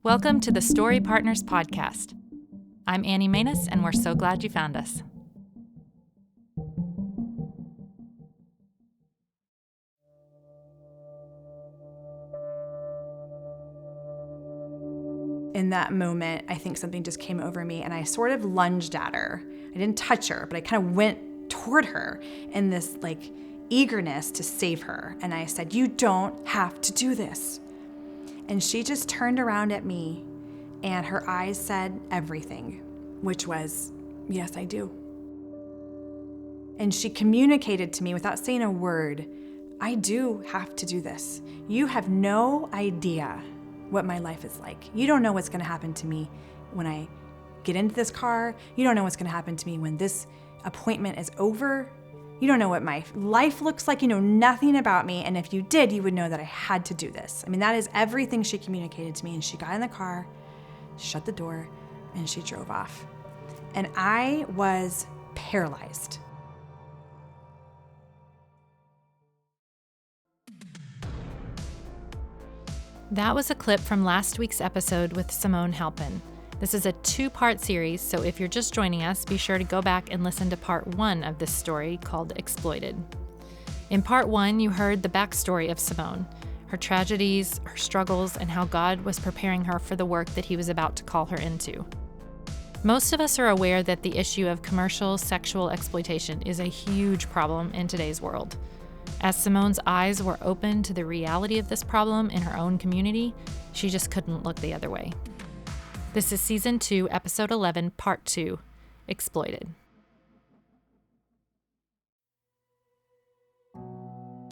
Welcome to the Story Partners Podcast. I'm Annie Manus, and we're so glad you found us. In that moment, I think something just came over me and I sort of lunged at her. I didn't touch her, but I kind of went toward her in this eagerness to save her. And I said, "You don't have to do this." And she just turned around at me and her eyes said everything, which was, "Yes, I do." And she communicated to me without saying a word, "I do have to do this. You have no idea what my life is like. You don't know what's going to happen to me when I get into this car. You don't know what's going to happen to me when this appointment is over. You don't know what my life looks like. You know nothing about me. And if you did, you would know that I had to do this." I mean, that is everything she communicated to me. And she got in the car, shut the door, and she drove off. And I was paralyzed. That was a clip from last week's episode with Simone Halpin. This is a two-part series, so if you're just joining us, be sure to go back and listen to part 1 of this story called Exploited. In part 1, you heard the backstory of Simone, her tragedies, her struggles, and how God was preparing her for the work that he was about to call her into. Most of us are aware that the issue of commercial sexual exploitation is a huge problem in today's world. As Simone's eyes were open to the reality of this problem in her own community, she just couldn't look the other way. This is Season 2, Episode 11, Part 2, Exploited.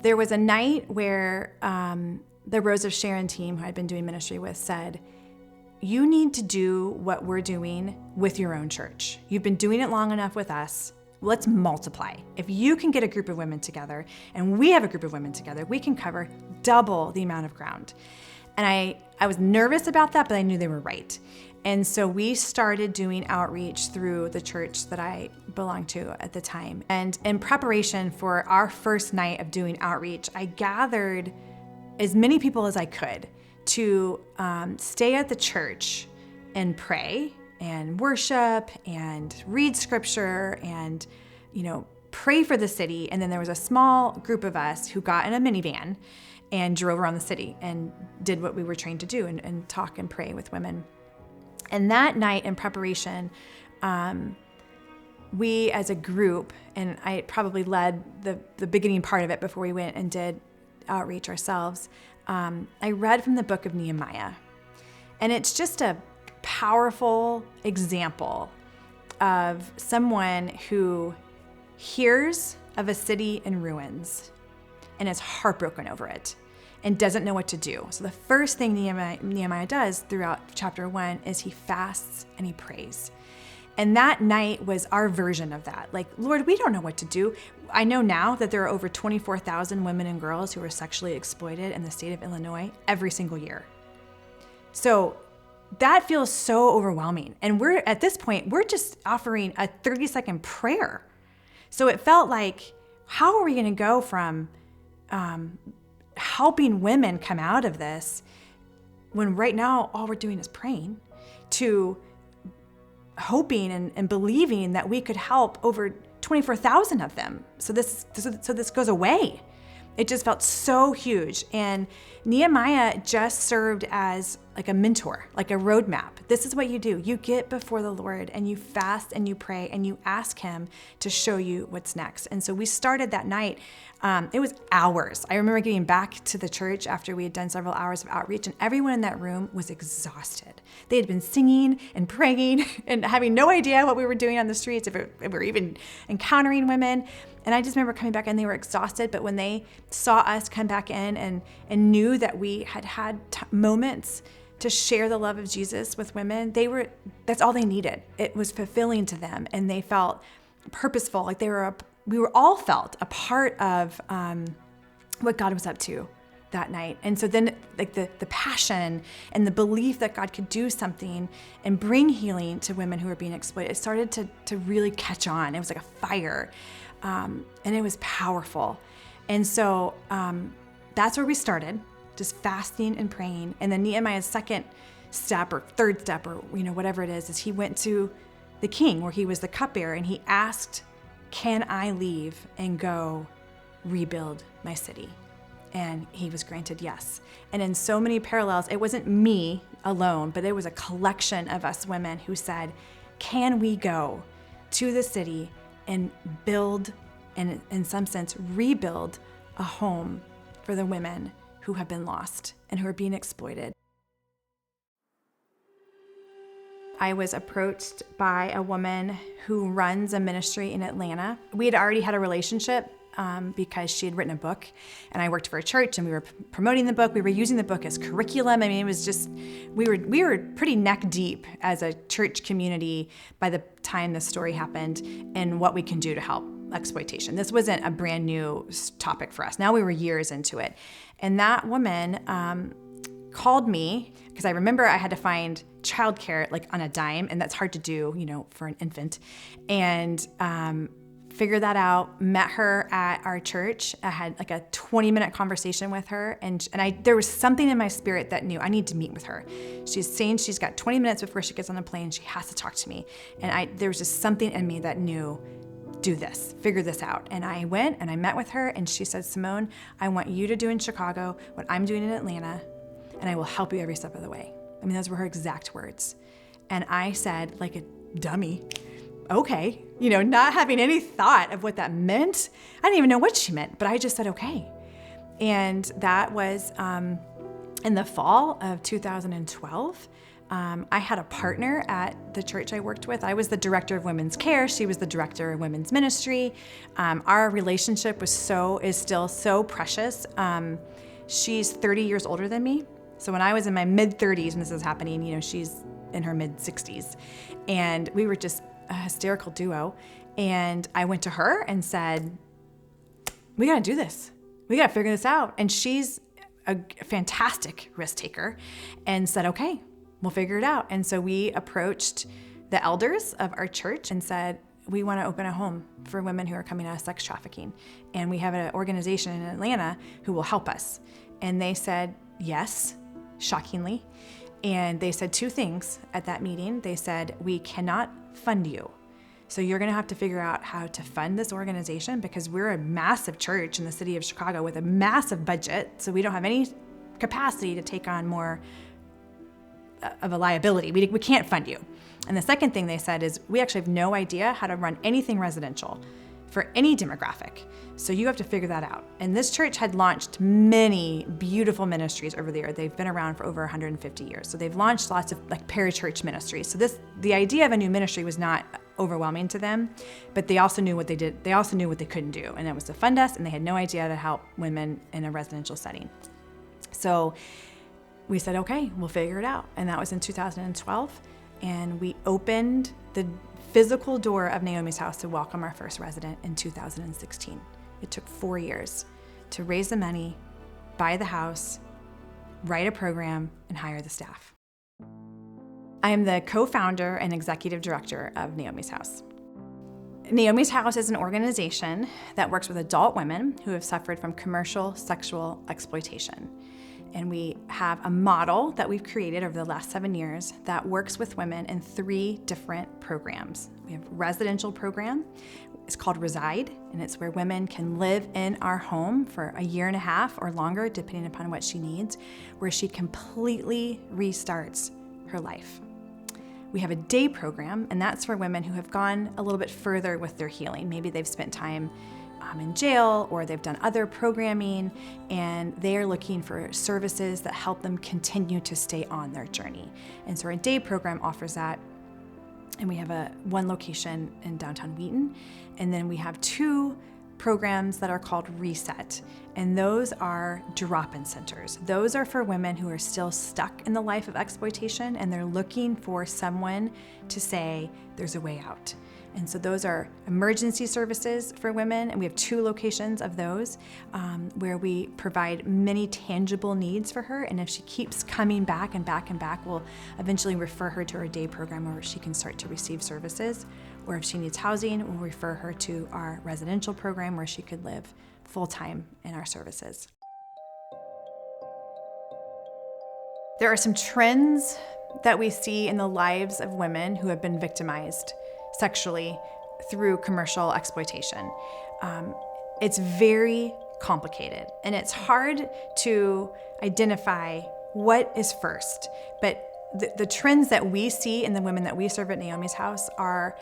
There was a night where the Rose of Sharon team, who I'd been doing ministry with, said, "You need to do what we're doing with your own church. You've been doing it long enough with us. Let's multiply. If you can get a group of women together and we have a group of women together, we can cover double the amount of ground." And I was nervous about that, but I knew they were right. And so we started doing outreach through the church that I belonged to at the time. And in preparation for our first night of doing outreach, I gathered as many people as I could to stay at the church and pray and worship and read scripture and, pray for the city. And then there was a small group of us who got in a minivan and drove around the city and did what we were trained to do and talk and pray with women. And that night in preparation, we as a group, and I probably led the beginning part of it before we went and did outreach ourselves, I read from the book of Nehemiah. And it's just a powerful example of someone who hears of a city in ruins and is heartbroken over it and doesn't know what to do. So the first thing Nehemiah does throughout chapter 1 is he fasts and he prays. And that night was our version of that. Lord, we don't know what to do. I know now that there are over 24,000 women and girls who are sexually exploited in the state of Illinois every single year. So that feels so overwhelming. And at this point, we're just offering a 30-second prayer. So it felt like, how are we going to go from helping women come out of this when right now all we're doing is praying, to hoping and believing that we could help over 24,000 of them. So this goes away. It just felt so huge. And Nehemiah just served as a mentor, a roadmap. This is what you do. You get before the Lord and you fast and you pray and you ask him to show you what's next. And so we started that night. It was hours. I remember getting back to the church after we had done several hours of outreach, and everyone in that room was exhausted. They had been singing and praying and having no idea what we were doing on the streets, if we were even encountering women. And I just remember coming back and they were exhausted. But when they saw us come back in and knew that we had moments to share the love of Jesus with women, that's all they needed. It was fulfilling to them, and they felt purposeful. We were all felt a part of what God was up to that night. And so then the passion and the belief that God could do something and bring healing to women who were being exploited, it started to really catch on. It was like a fire. And it was powerful. And so that's where we started, just fasting and praying. And then Nehemiah's second step or third step or whatever it is he went to the king where he was the cupbearer and he asked, can I leave and go rebuild my city? And he was granted yes. And in so many parallels, it wasn't me alone, but it was a collection of us women who said, can we go to the city and build, and in some sense, rebuild a home for the women who have been lost and who are being exploited? I was approached by a woman who runs a ministry in Atlanta. We had already had a relationship because she had written a book and I worked for a church and we were promoting the book. We were using the book as curriculum. I mean, it was just, we were pretty neck deep as a church community by the time this story happened and what we can do to help exploitation. This wasn't a brand new topic for us. Now we were years into it. And that woman called me because I remember I had to find childcare like on a dime, and that's hard to do, for an infant. And figured that out, met her at our church. I had like a 20-minute conversation with her, and there was something in my spirit that knew I need to meet with her. She's saying she's got 20 minutes before she gets on the plane. She has to talk to me. And there was just something in me that knew, do this, figure this out. And I went and I met with her, and she said, Simone, I want you to do in Chicago what I'm doing in Atlanta, and I will help you every step of the way. I mean, those were her exact words. And I said, like a dummy, okay, not having any thought of what that meant. I didn't even know what she meant, but I just said, okay. And that was in the fall of 2012. I had a partner at the church I worked with. I was the director of women's care. She was the director of women's ministry. Our relationship is still so precious. She's 30 years older than me. So when I was in my mid-30s when this was happening, she's in her mid-60s. And we were just a hysterical duo. And I went to her and said, we gotta do this. We gotta figure this out. And she's a fantastic risk taker and said, okay, we'll figure it out. And so we approached the elders of our church and said, we want to open a home for women who are coming out of sex trafficking. And we have an organization in Atlanta who will help us. And they said, yes, shockingly. And they said two things at that meeting. They said, we cannot fund you. So you're going to have to figure out how to fund this organization because we're a massive church in the city of Chicago with a massive budget. So we don't have any capacity to take on more of a liability. We can't fund you. And the second thing they said is, we actually have no idea how to run anything residential for any demographic. So you have to figure that out. And this church had launched many beautiful ministries over the years. They've been around for over 150 years. So they've launched lots of like parachurch ministries. So the idea of a new ministry was not overwhelming to them, but they also knew what they did. They also knew what they couldn't do. And it was to fund us, and they had no idea how to help women in a residential setting. So we said, okay, we'll figure it out. And that was in 2012. And we opened the physical door of Naomi's house to welcome our first resident in 2016. It took 4 years to raise the money, buy the house, write a program, and hire the staff. I am the co-founder and executive director of Naomi's House. Naomi's House is an organization that works with adult women who have suffered from commercial sexual exploitation. And we have a model that we've created over the last 7 years that works with women in 3 different programs. We have a residential program. It's called Reside, and it's where women can live in our home for a year and a half or longer, depending upon what she needs, where she completely restarts her life. We have a day program, and that's for women who have gone a little bit further with their healing. Maybe they've spent time in jail, or they've done other programming, and they are looking for services that help them continue to stay on their journey. And so our day program offers that. And we have one location in downtown Wheaton. And then we have 2 programs that are called Reset. And those are drop-in centers. Those are for women who are still stuck in the life of exploitation, and they're looking for someone to say, there's a way out. And so those are emergency services for women, and we have 2 locations of those where we provide many tangible needs for her. And if she keeps coming back and back and back, we'll eventually refer her to our day program where she can start to receive services. Or if she needs housing, we'll refer her to our residential program where she could live full-time in our services. There are some trends that we see in the lives of women who have been victimized sexually through commercial exploitation. It's very complicated, and it's hard to identify what is first. But the trends that we see in the women that we serve at Naomi's house are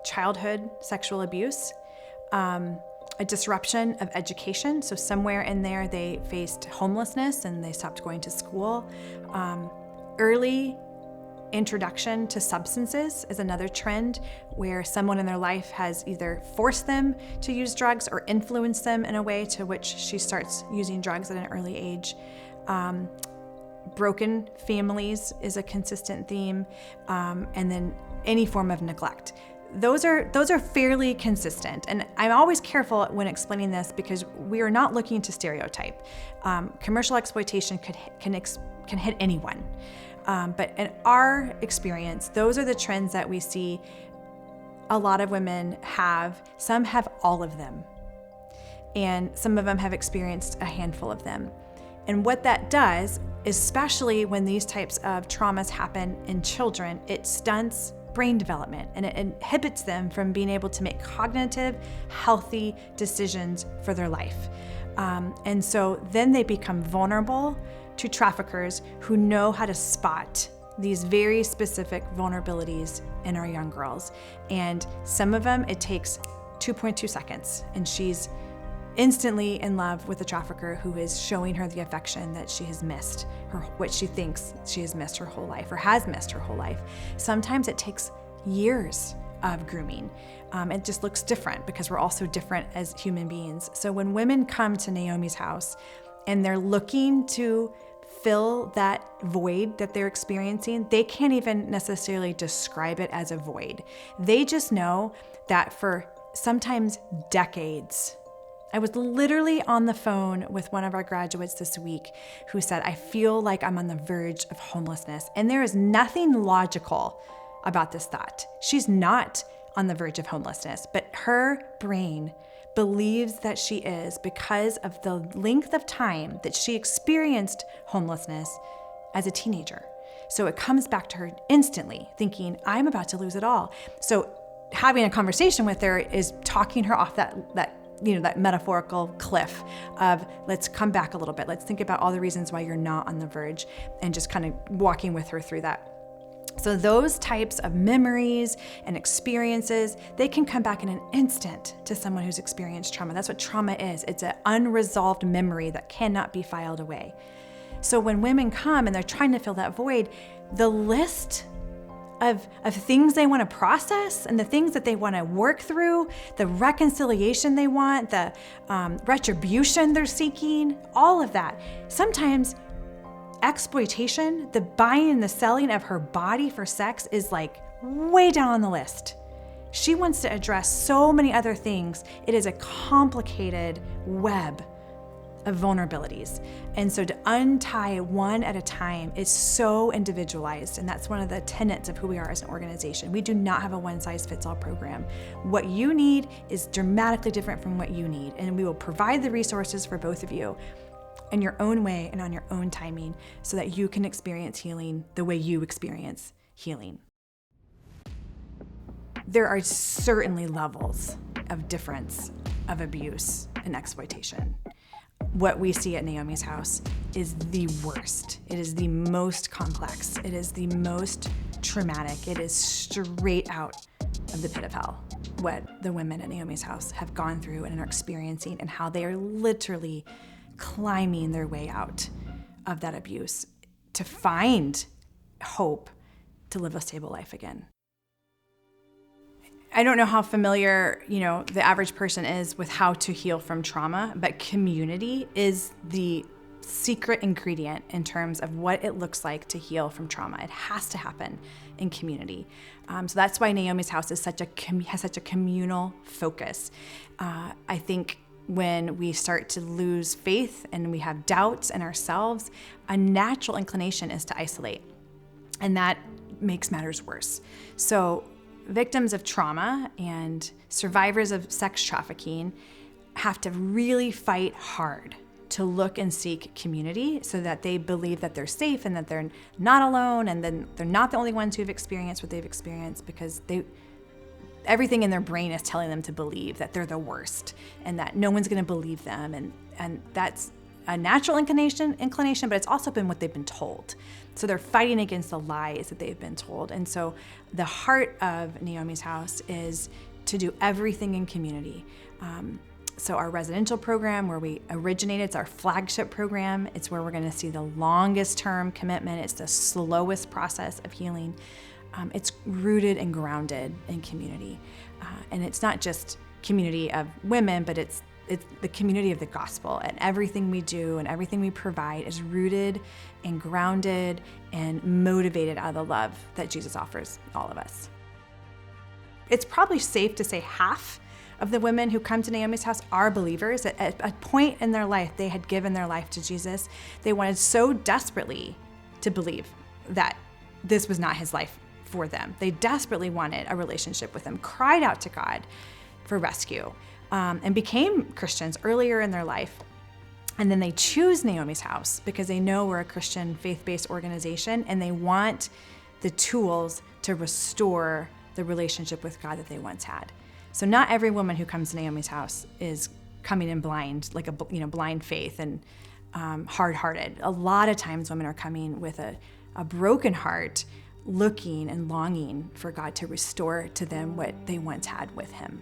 childhood sexual abuse, a disruption of education. So somewhere in there they faced homelessness and they stopped going to school. Early introduction to substances is another trend where someone in their life has either forced them to use drugs or influenced them in a way to which she starts using drugs at an early age. Broken families is a consistent theme, and then any form of neglect. Those are fairly consistent, and I'm always careful when explaining this because we are not looking to stereotype. Commercial exploitation can hit anyone, but in our experience, those are the trends that we see a lot of women have. Some have all of them, and some of them have experienced a handful of them. And what that does, especially when these types of traumas happen in children, it stunts brain development and it inhibits them from being able to make cognitive, healthy decisions for their life. And so then they become vulnerable to traffickers who know how to spot these very specific vulnerabilities in our young girls. And some of them, it takes 2.2 seconds, and she's instantly in love with the trafficker who is showing her the affection that she has missed, what she thinks she has missed her whole life or has missed her whole life. Sometimes it takes years of grooming. It just looks different because we're also different as human beings. So when women come to Naomi's house and they're looking to fill that void that they're experiencing, they can't even necessarily describe it as a void. They just know that for sometimes decades. I was literally on the phone with one of our graduates this week who said, I feel like I'm on the verge of homelessness. And there is nothing logical about this thought. She's not on the verge of homelessness, but her brain believes that she is because of the length of time that she experienced homelessness as a teenager. So it comes back to her instantly, thinking, I'm about to lose it all. So having a conversation with her is talking her off that metaphorical cliff of, let's come back a little bit. Let's think about all the reasons why you're not on the verge, and just kind of walking with her through that. So those types of memories and experiences, they can come back in an instant to someone who's experienced trauma. That's what trauma is. It's an unresolved memory that cannot be filed away. So when women come and they're trying to fill that void, the list of things they want to process and the things that they want to work through, the reconciliation they want, the retribution they're seeking, all of that. Sometimes exploitation, the buying and the selling of her body for sex, is like way down on the list. She wants to address so many other things. It is a complicated web of vulnerabilities. And so to untie one at a time is so individualized. And that's one of the tenets of who we are as an organization. We do not have a one-size-fits-all program. What you need is dramatically different from what you need. And we will provide the resources for both of you in your own way and on your own timing so that you can experience healing the way you experience healing. There are certainly levels of difference of abuse and exploitation. What we see at Naomi's house is the worst. It is the most complex. It is the most traumatic. It is straight out of the pit of hell, what the women at Naomi's house have gone through and are experiencing, and how they are literally climbing their way out of that abuse to find hope to live a stable life again. I don't know how familiar, the average person is with how to heal from trauma, but community is the secret ingredient in terms of what it looks like to heal from trauma. It has to happen in community. So that's why Naomi's house has such a communal focus. I think when we start to lose faith and we have doubts in ourselves, a natural inclination is to isolate, and that makes matters worse. So victims of trauma and survivors of sex trafficking have to really fight hard to look and seek community so that they believe that they're safe and that they're not alone, and then they're not the only ones who've experienced what they've experienced, because everything in their brain is telling them to believe that they're the worst and that no one's going to believe them. And that's a natural inclination, but it's also been what they've been told. So they're fighting against the lies that they've been told. And so the heart of Naomi's house is to do everything in community. So our residential program, where we originated, it's our flagship program. It's where we're going to see the longest term commitment. It's the slowest process of healing. It's rooted and grounded in community. And it's not just community of women, but it's the community of the gospel. And everything we do and everything we provide is rooted and grounded and motivated out of the love that Jesus offers all of us. It's probably safe to say half of the women who come to Naomi's house are believers. At a point in their life, they had given their life to Jesus. They wanted so desperately to believe that this was not his life for them. They desperately wanted a relationship with him, cried out to God for rescue, and became Christians earlier in their life. And then they choose Naomi's house because they know we're a Christian faith-based organization, and they want the tools to restore the relationship with God that they once had. So not every woman who comes to Naomi's house is coming in blind, like blind faith and hard-hearted. A lot of times women are coming with a broken heart, looking and longing for God to restore to them what they once had with him.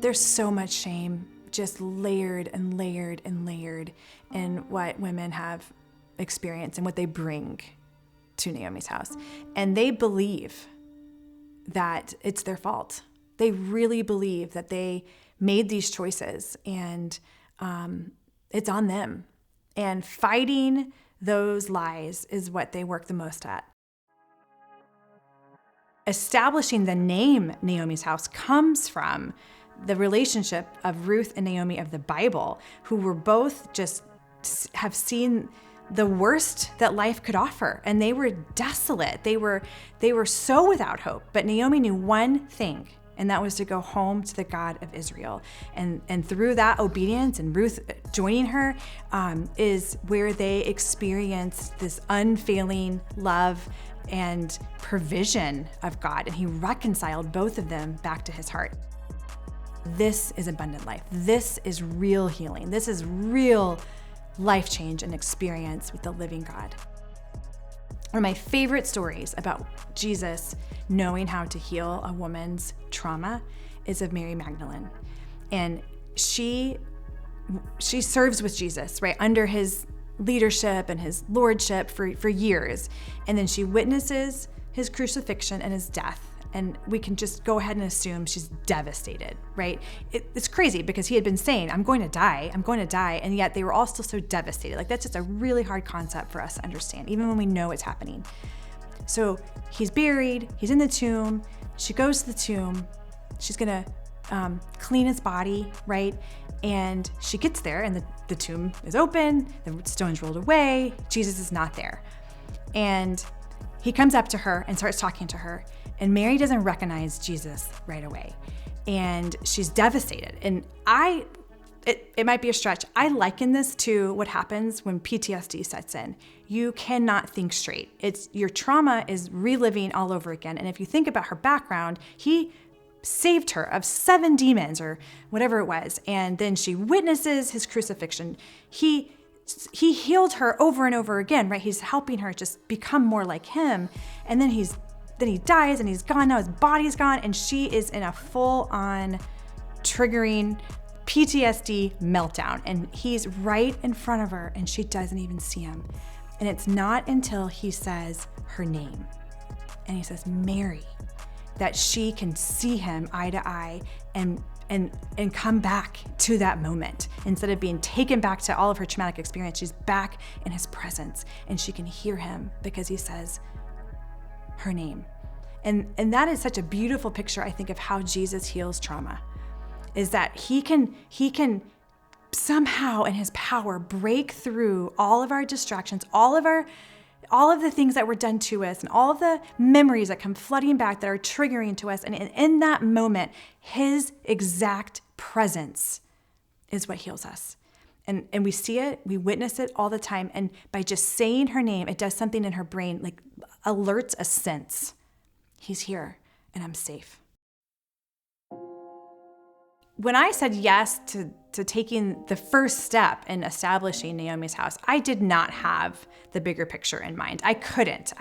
There's so much shame just layered and layered and layered in what women have experienced and what they bring to Naomi's house. And they believe that it's their fault. They really believe that they made these choices, and it's on them. And fighting those lies is what they work the most at. Establishing the name Naomi's house comes from the relationship of Ruth and Naomi of the Bible, who were both just have seen the worst that life could offer, and they were desolate. They were so without hope. But Naomi knew one thing, and that was to go home to the God of Israel. And through that obedience and Ruth joining her is where they experienced this unfailing love and provision of God. And he reconciled both of them back to his heart. This is abundant life. This is real healing. This is real life change and experience with the living God. One of my favorite stories about Jesus knowing how to heal a woman's trauma is of Mary Magdalene. And she serves with Jesus, right, under his leadership and his lordship for years. And then she witnesses his crucifixion and his death. And we can just go ahead and assume she's devastated, right? It's crazy because he had been saying, I'm going to die. And yet they were all still so devastated. Like, that's just a really hard concept for us to understand, even when we know it's happening. So he's buried, he's in the tomb. She goes to the tomb. She's gonna clean his body, right? And she gets there and the tomb is open, the stone's rolled away, Jesus is not there. And he comes up to her and starts talking to her. And Mary doesn't recognize Jesus right away. And she's devastated. And it might be a stretch. I liken this to what happens when PTSD sets in. You cannot think straight. Your trauma is reliving all over again. And if you think about her background, he saved her of 7 demons or whatever it was. And then she witnesses his crucifixion. He healed her over and over again, right? He's helping her just become more like him. And then he dies and he's gone. Now his body's gone, and she is in a full-on triggering PTSD meltdown. And he's right in front of her and she doesn't even see him. And it's not until he says her name and he says Mary that she can see him eye to eye and come back to that moment. Instead of being taken back to all of her traumatic experience, she's back in his presence and she can hear him because he says her name. And that is such a beautiful picture, I think, of how Jesus heals trauma, is that he can somehow in his power break through all of our distractions, all of the things that were done to us, and all of the memories that come flooding back that are triggering to us. And in that moment, his exact presence is what heals us. And we see it, we witness it all the time. And by just saying her name, it does something in her brain, like alerts a sense. He's here and I'm safe. When I said yes to taking the first step in establishing Naomi's house, I did not have the bigger picture in mind. I couldn't.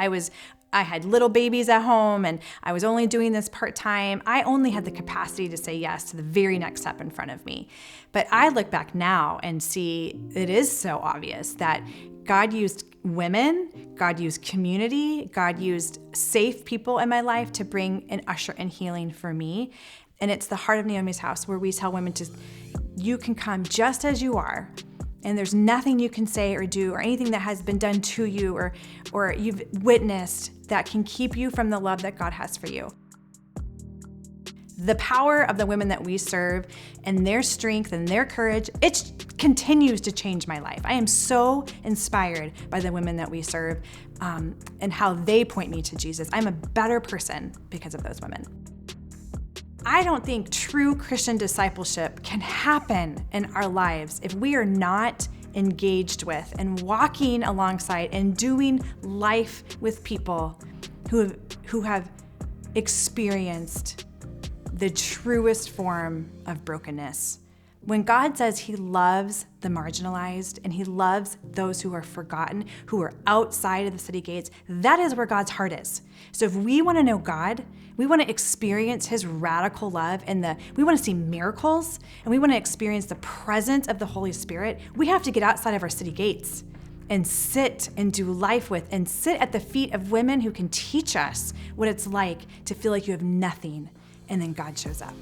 I had little babies at home and I was only doing this part-time. I only had the capacity to say yes to the very next step in front of me. But I look back now and see it is so obvious that God used women, God used community, God used safe people in my life to bring and usher in healing for me. And it's the heart of Naomi's house where we tell women you can come just as you are. And there's nothing you can say or do or anything that has been done to you or you've witnessed that can keep you from the love that God has for you. The power of the women that we serve and their strength and their courage, it continues to change my life. I am so inspired by the women that we serve and how they point me to Jesus. I'm a better person because of those women. I don't think true Christian discipleship can happen in our lives if we are not engaged with and walking alongside and doing life with people who have experienced the truest form of brokenness. When God says he loves the marginalized and he loves those who are forgotten, who are outside of the city gates, that is where God's heart is. So if we want to know God, we want to experience his radical love and we want to see miracles and we want to experience the presence of the Holy Spirit, we have to get outside of our city gates and sit and do life with and sit at the feet of women who can teach us what it's like to feel like you have nothing and then God shows up.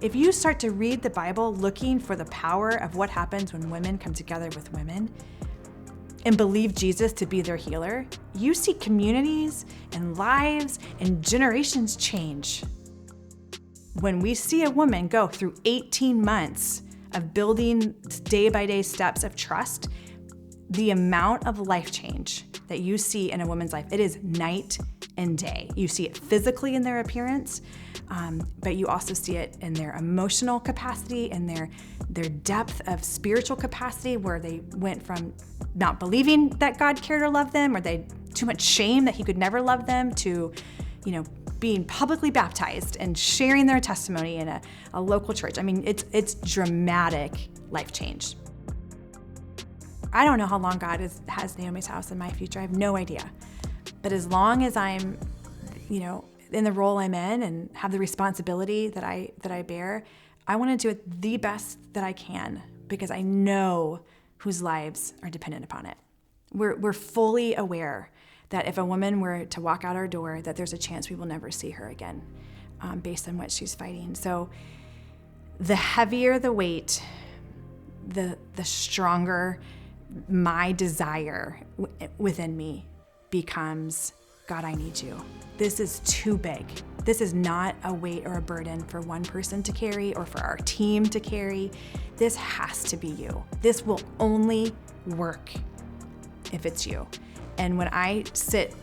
If you start to read the Bible looking for the power of what happens when women come together with women and believe Jesus to be their healer, you see communities and lives and generations change. When we see a woman go through 18 months of building day-by-day steps of trust, the amount of life change that you see in a woman's life, it is night and day. You see it physically in their appearance, but you also see it in their emotional capacity and their depth of spiritual capacity, where they went from not believing that God cared or loved them, or they too much shame that he could never love them, to, being publicly baptized and sharing their testimony in a local church. I mean, it's dramatic life change. I don't know how long God has Naomi's house in my future. I have no idea. But as long as I'm, in the role I'm in and have the responsibility that I bear, I want to do it the best that I can because I know whose lives are dependent upon it. We're fully aware that if a woman were to walk out our door, that there's a chance we will never see her again, based on what she's fighting. So the heavier the weight, the stronger my desire within me becomes, God, I need you. This is too big. This is not a weight or a burden for one person to carry or for our team to carry. This has to be you. This will only work if it's you. And when I sit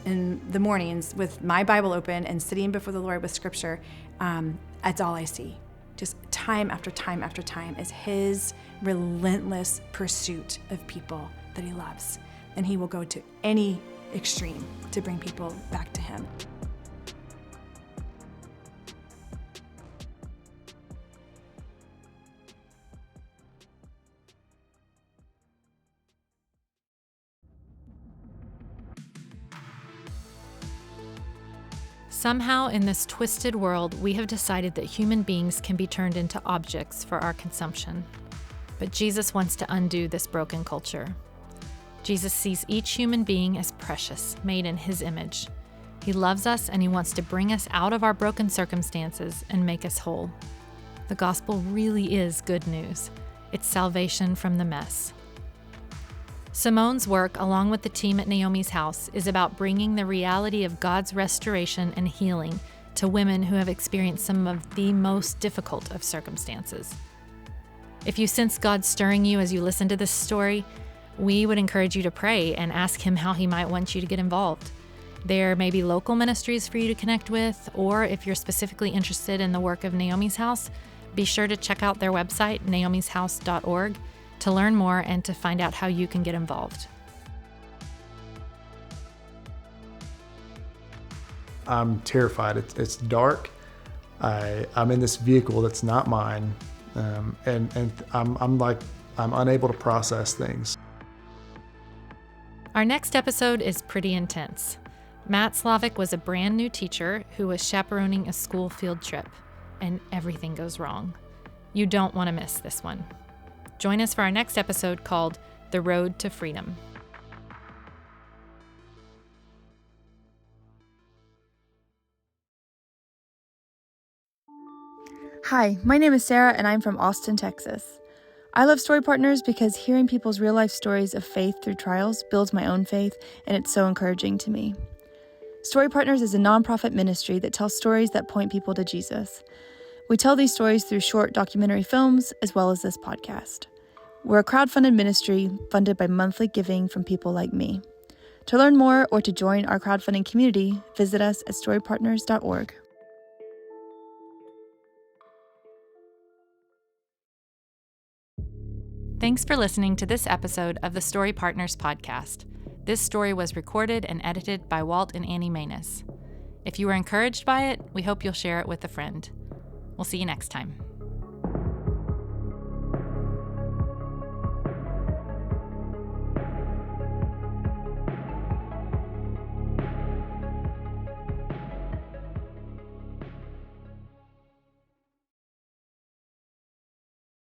in the mornings with my Bible open and sitting before the Lord with scripture, that's all I see. Just time after time after time is his relentless pursuit of people that he loves. And he will go to any extreme to bring people back to him. Somehow, in this twisted world, we have decided that human beings can be turned into objects for our consumption. But Jesus wants to undo this broken culture. Jesus sees each human being as precious, made in his image. He loves us and he wants to bring us out of our broken circumstances and make us whole. The gospel really is good news. It's salvation from the mess. Simone's work, along with the team at Naomi's house, is about bringing the reality of God's restoration and healing to women who have experienced some of the most difficult of circumstances. If you sense God stirring you as you listen to this story, we would encourage you to pray and ask him how he might want you to get involved. There may be local ministries for you to connect with, or if you're specifically interested in the work of Naomi's house, Be sure to check out their website, naomishouse.org, to learn more and to find out how you can get involved. I'm terrified. It's dark. I'm in this vehicle that's not mine, and I'm unable to process things. Our next episode is pretty intense. Matt Slavic was a brand new teacher who was chaperoning a school field trip, and everything goes wrong. You don't want to miss this one. Join us for our next episode called The Road to Freedom. Hi, my name is Sarah and I'm from Austin, Texas. I love Story Partners because hearing people's real-life stories of faith through trials builds my own faith, and it's so encouraging to me. Story Partners is a nonprofit ministry that tells stories that point people to Jesus. We tell these stories through short documentary films as well as this podcast. We're a crowdfunded ministry funded by monthly giving from people like me. To learn more or to join our crowdfunding community, visit us at storypartners.org. Thanks for listening to this episode of the Story Partners podcast. This story was recorded and edited by Walt and Annie Manus. If you were encouraged by it, we hope you'll share it with a friend. We'll see you next time.